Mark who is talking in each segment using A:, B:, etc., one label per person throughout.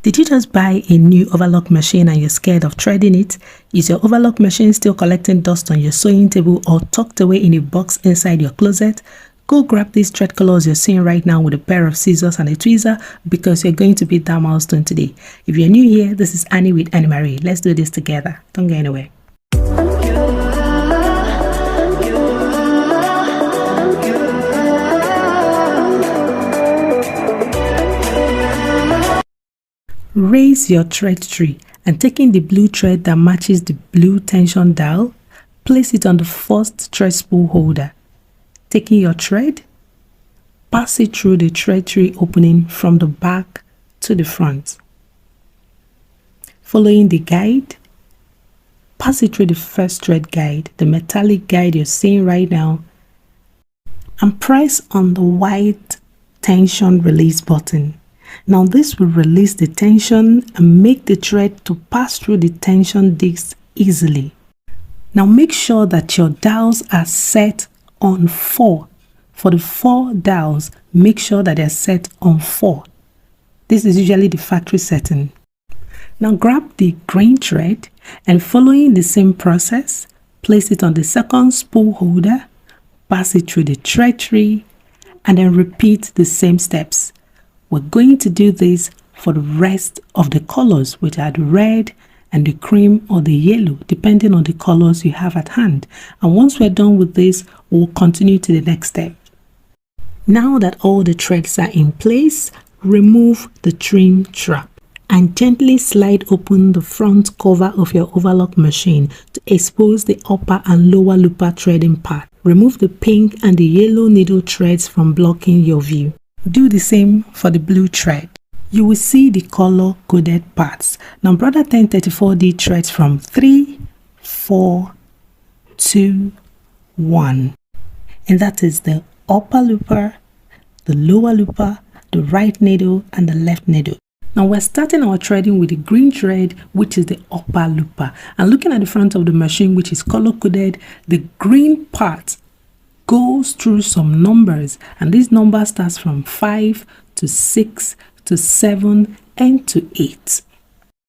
A: Did you just buy a new overlock machine and you're scared of threading it? Is your overlock machine still collecting dust on your sewing table or tucked away in a box inside your closet? Go grab these thread colors you're seeing right now with a pair of scissors and a tweezer because you're going to beat that milestone today. If you're new here, this is Annie with Annie Marie. Let's do this together. Don't go anywhere. Raise your thread tree and taking the blue thread that matches the blue tension dial, place it on the first thread spool holder. Taking your thread, pass it through the thread tree opening from the back to the front. Following the guide, pass it through the first thread guide, the metallic guide you're seeing right now, and press on the white tension release button. Now this will release the tension and make the thread to pass through the tension disc easily. Now make sure that your dials are set on 4. For the 4 dials, make sure that they're set on 4. This is usually the factory setting. Now grab the green thread and following the same process, place it on the second spool holder, pass it through the thread tree, and then repeat the same steps. We're going to do this for the rest of the colors, which are the red and the cream or the yellow, depending on the colors you have at hand. And once we're done with this, we'll continue to the next step. Now that all the threads are in place, remove the trim trap and gently slide open the front cover of your overlock machine to expose the upper and lower looper threading part. Remove the pink and the yellow needle threads from blocking your view. Do the same for the blue thread. You will see the color coded parts. Now Brother 1034D threads from 3, 4, 2, 1. And that is the upper looper, the lower looper, the right needle, and the left needle. Now we're starting our threading with the green thread, which is the upper looper. And looking at the front of the machine, which is color coded, the green part goes through some numbers, and this number starts from 5 to 6 to 7 and to 8.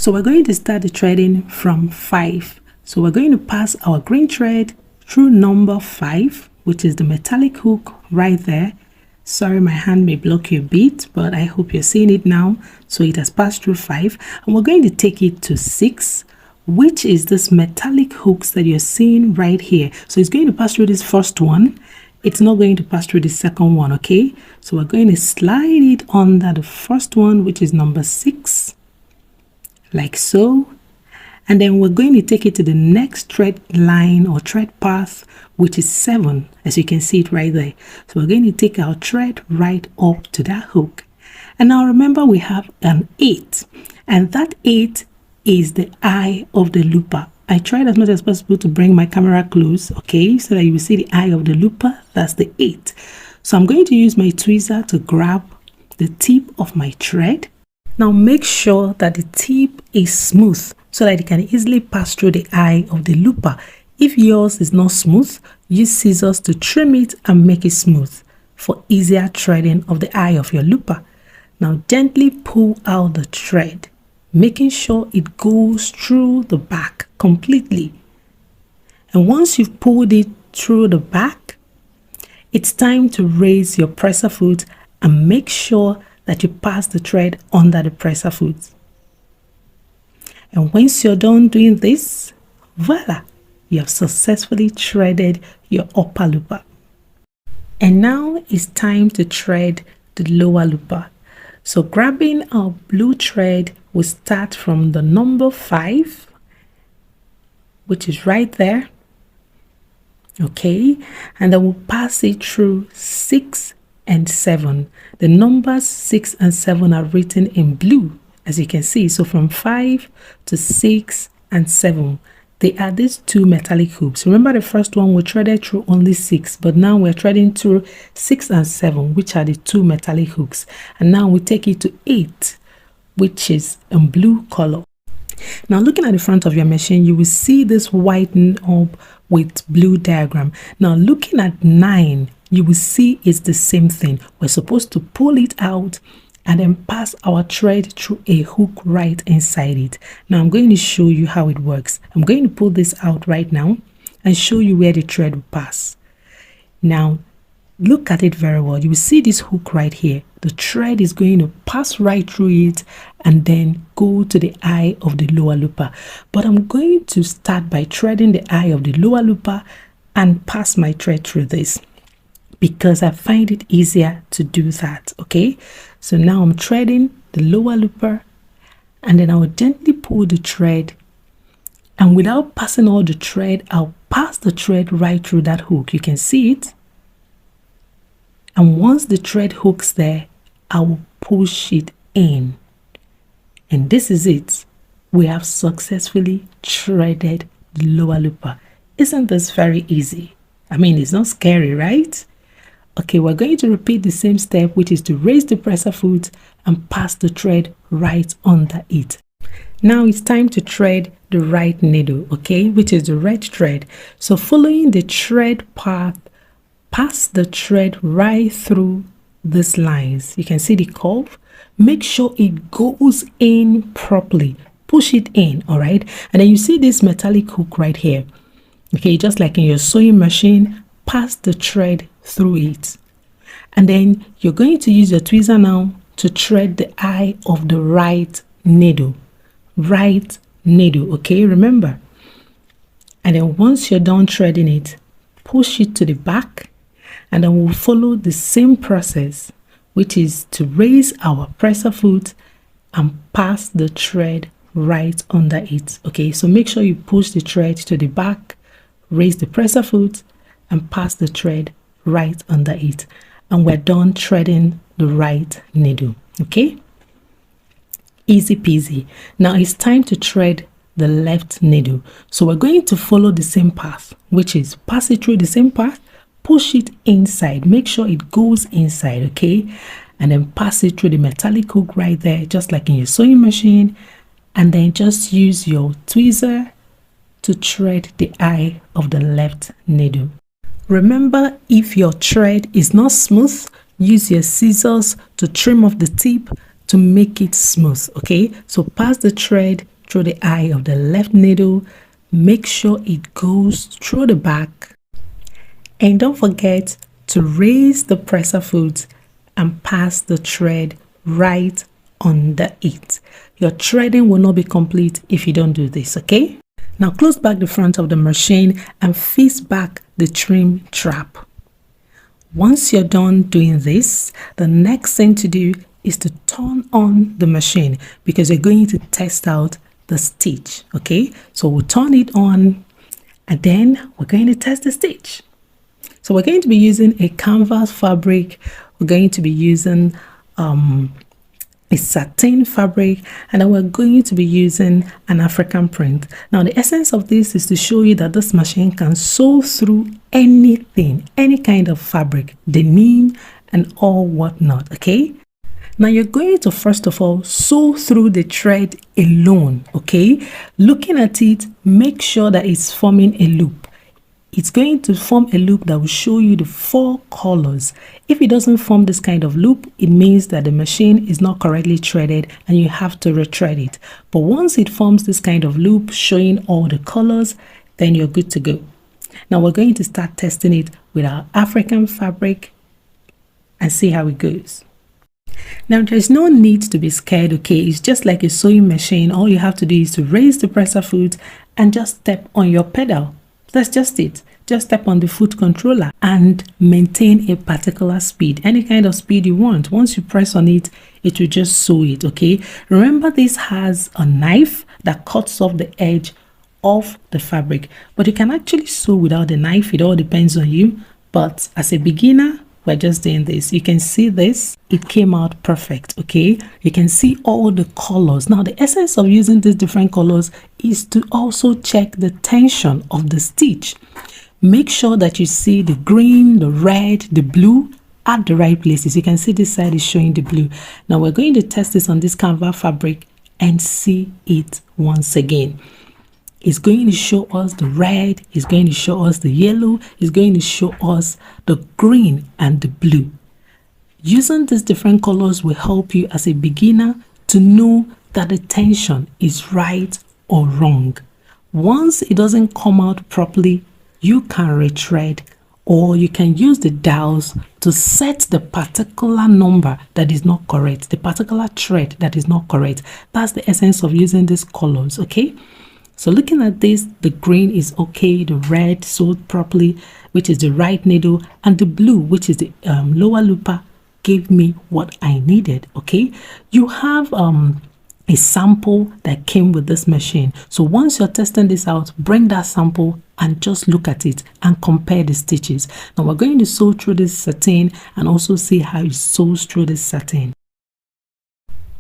A: So we're going to start the threading from 5. So we're going to pass our green thread through number 5, which is the metallic hook right there. Sorry, my hand may block you a bit, but I hope you're seeing it now. So it has passed through 5, and we're going to take it to 6, which is this metallic hooks that you're seeing right here. So it's going to pass through this first one. It's not going to pass through the second one, okay? So we're going to slide it under the first one, which is number 6, like so. And then we're going to take it to the next thread line or thread path, which is 7, as you can see it right there. So we're going to take our thread right up to that hook. And now remember, we have an 8, and that 8 is the eye of the looper. I tried as much as possible to bring my camera close, okay, so that you will see the eye of the looper. That's the 8. So I'm going to use my tweezer to grab the tip of my thread. Now make sure that the tip is smooth so that it can easily pass through the eye of the looper. If yours is not smooth, use scissors to trim it and make it smooth for easier threading of the eye of your looper. Now gently pull out the thread, making sure it goes through the back completely. And once you've pulled it through the back, it's time to raise your presser foot and make sure that you pass the thread under the presser foot. And once you're done doing this, voila, you have successfully threaded your upper looper. And now it's time to thread the lower looper. So grabbing our blue thread, we start from the number 5, which is right there, okay, and then we'll pass it through 6 and 7. The numbers 6 and 7 are written in blue, as you can see. So from 5 to 6 and 7, they are these 2 metallic hooks. Remember, the first one we threaded through only 6, but now we're threading through 6 and 7, which are the 2 metallic hooks. And now we take it to 8, which is in blue color. Now looking at the front of your machine, you will see this white knob with blue diagram. Now looking at 9, you will see it's the same thing. We're supposed to pull it out and then pass our thread through a hook right inside it. Now I'm going to show you how it works. I'm going to pull this out right now and show you where the thread will pass. Now look at it very well. You will see this hook right here. The thread is going to pass right through it and then go to the eye of the lower looper. But I'm going to start by threading the eye of the lower looper and pass my thread through this, because I find it easier to do that. Okay, so now I'm threading the lower looper, and then I will gently pull the thread, and without passing all the thread, I'll pass the thread right through that hook. You can see it. And once the thread hooks there, I will push it in. And this is it. We have successfully threaded the lower looper. Isn't this very easy? I mean, it's not scary, right? Okay, we're going to repeat the same step, which is to raise the presser foot and pass the thread right under it. Now it's time to thread the right needle, okay, which is the red thread. So following the thread path, pass the thread right through these lines. You can see the curve. Make sure it goes in properly. Push it in, all right? And then you see this metallic hook right here. Okay, just like in your sewing machine, pass the thread through it. And then you're going to use your tweezer now to thread the eye of the right needle. Right needle, okay? Remember. And then once you're done threading it, push it to the back, and then we'll follow the same process, which is to raise our presser foot and pass the thread right under it. Okay, so make sure you push the thread to the back, raise the presser foot, and pass the thread right under it. And we're done threading the right needle. Okay, easy peasy. Now it's time to thread the left needle. So we're going to follow the same path, which is pass it through the same path, push it inside, make sure it goes inside, okay, and then pass it through the metallic hook right there, just like in your sewing machine, and then just use your tweezer to thread the eye of the left needle. Remember, if your thread is not smooth, use your scissors to trim off the tip to make it smooth. Okay, so pass the thread through the eye of the left needle, make sure it goes through the back, and don't forget to raise the presser foot and pass the thread right under it. Your threading will not be complete if you don't do this. Okay, now close back the front of the machine and face back the trim trap. Once you're done doing this, the next thing to do is to turn on the machine, because you're going to test out the stitch. Okay, so we'll turn it on and then we're going to test the stitch. So we're going to be using a canvas fabric. We're going to be using a satin fabric, and then we're going to be using an African print. Now the essence of this is to show you that this machine can sew through anything, any kind of fabric, denim and all whatnot. Okay, now you're going to first of all sew through the thread alone. Okay, looking at it, make sure that it's forming a loop. It's going to form a loop that will show you the 4 colors. If it doesn't form this kind of loop, it means that the machine is not correctly threaded and you have to retread it. But once it forms this kind of loop showing all the colors, then you're good to go. Now we're going to start testing it with our African fabric and see how it goes. Now there's no need to be scared. Okay, it's just like a sewing machine. All you have to do is to raise the presser foot and just step on your pedal. That's just it. Just step on the foot controller and maintain a particular speed, any kind of speed you want. Once you press on it, it will just sew it. Okay, remember this has a knife that cuts off the edge of the fabric, but you can actually sew without the knife. It all depends on you, but as a beginner, we're just doing this. You can see this, it came out perfect. Okay, you can see all the colors. Now the essence of using these different colors is to also check the tension of the stitch. Make sure that you see the green, the red, the blue at the right places. You can see this side is showing the blue. Now we're going to test this on this canvas fabric and see it once again. It's going to show us the red, it's going to show us the yellow, it's going to show us the green and the blue. Using these different colors will help you as a beginner to know that the tension is right or wrong. Once it doesn't come out properly, you can retread, or you can use the dials to set the particular number that is not correct, the particular thread that is not correct. That's the essence of using these colors, okay? So looking at this, the green is okay, the red sewed properly, which is the right needle, and the blue, which is the lower looper, gave me what I needed, okay? You have a sample that came with this machine. So once you're testing this out, bring that sample and just look at it and compare the stitches. Now we're going to sew through this satin and also see how it sews through this satin.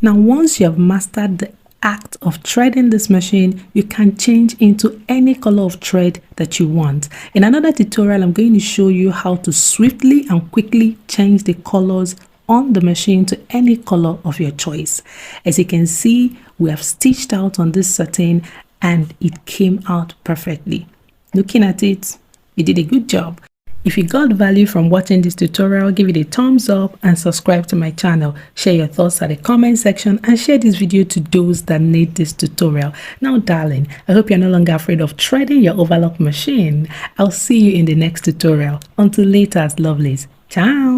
A: Now once you have mastered the act of threading this machine, you can change into any color of thread that you want. In another tutorial, I'm going to show you how to swiftly and quickly change the colors on the machine to any color of your choice. As you can see, we have stitched out on this satin and it came out perfectly. Looking at it, you did a good job. If you got value from watching this tutorial, give it a thumbs up and subscribe to my channel. Share your thoughts at the comment section and share this video to those that need this tutorial. Now darling, I hope you're no longer afraid of threading your overlock machine. I'll see you in the next tutorial. Until later, lovelies. Ciao.